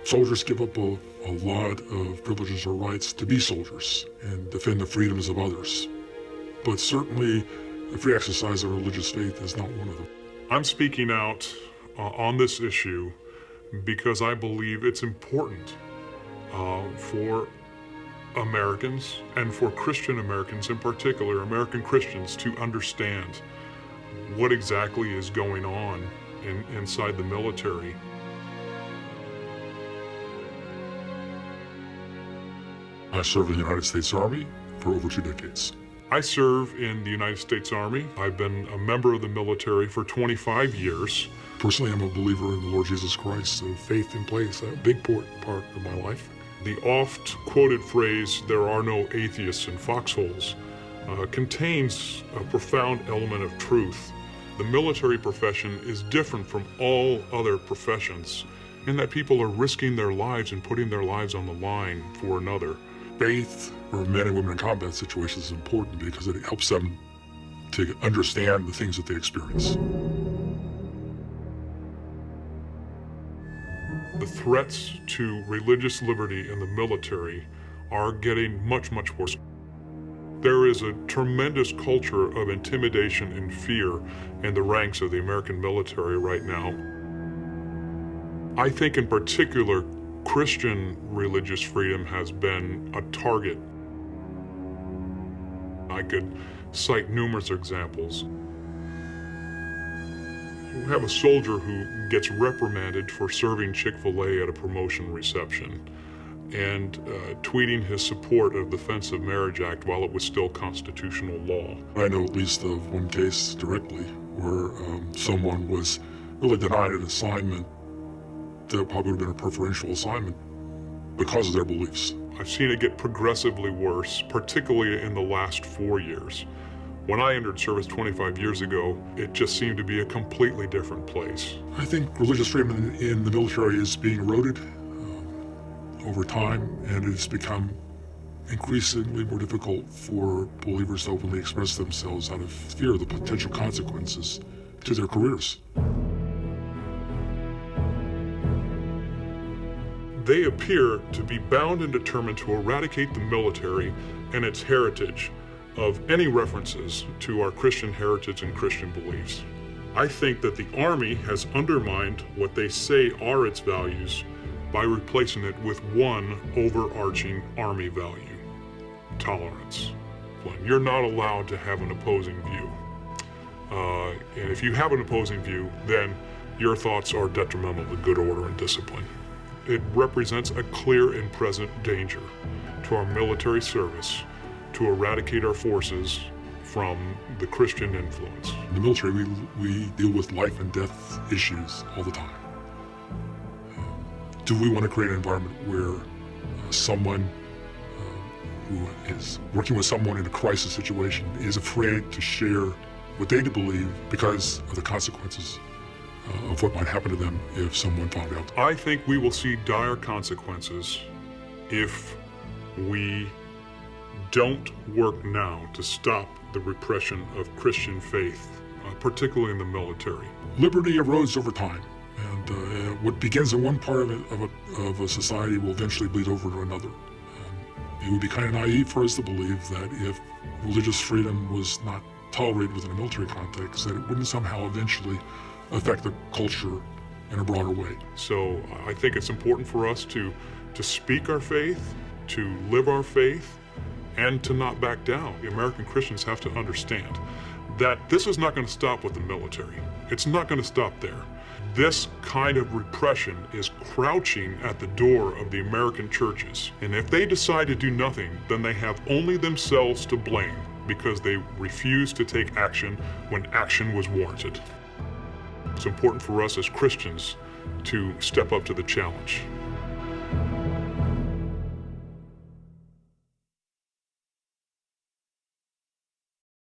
Soldiers give up a lot of privileges or rights to be soldiers and defend the freedoms of others. But certainly, the free exercise of religious faith is not one of them. I'm speaking out on this issue because I believe it's important for Americans and for Christian Americans in particular, American Christians, to understand what exactly is going on inside the military. I served in the United States Army for over 2 decades. I serve in the United States Army. I've been a member of the military for 25 years. Personally, I'm a believer in the Lord Jesus Christ, so faith in place, a big part of my life. The oft-quoted phrase, "there are no atheists in foxholes," contains a profound element of truth. The military profession is different from all other professions in that people are risking their lives and putting their lives on the line for another. Faith for men and women in combat situations is important because it helps them to understand the things that they experience. The threats to religious liberty in the military are getting much, much worse. There is a tremendous culture of intimidation and fear in the ranks of the American military right now. I think in particular, Christian religious freedom has been a target. I could cite numerous examples. You have a soldier who gets reprimanded for serving Chick-fil-A at a promotion reception and tweeting his support of the Defense of Marriage Act while it was still constitutional law. I know at least of one case directly where someone was really denied an assignment that probably would have been a preferential assignment because of their beliefs. I've seen it get progressively worse, particularly in the last 4 years. When I entered service 25 years ago, it just seemed to be a completely different place. I think religious freedom in the military is being eroded over time, and it has become increasingly more difficult for believers to openly express themselves out of fear of the potential consequences to their careers. They appear to be bound and determined to eradicate the military and its heritage of any references to our Christian heritage and Christian beliefs. I think that the Army has undermined what they say are its values by replacing it with one overarching Army value: tolerance. When you're not allowed to have an opposing view. And if you have an opposing view, then your thoughts are detrimental to good order and discipline. It represents a clear and present danger to our military service to eradicate our forces from the Christian influence. In the military, we deal with life and death issues all the time. Do we want to create an environment where someone who is working with someone in a crisis situation is afraid to share what they believe because of the consequences of what might happen to them if someone found out? I think we will see dire consequences if we don't work now to stop the repression of Christian faith, particularly in the military. Liberty erodes over time, and what begins in one part of a society will eventually bleed over to another. It would be kind of naive for us to believe that if religious freedom was not tolerated within a military context, that it wouldn't somehow eventually affect the culture in a broader way. So I think it's important for us to speak our faith, to live our faith, and to not back down. The American Christians have to understand that this is not going to stop with the military. It's not going to stop there. This kind of repression is crouching at the door of the American churches. And if they decide to do nothing, then they have only themselves to blame because they refused to take action when action was warranted. It's important for us as Christians to step up to the challenge.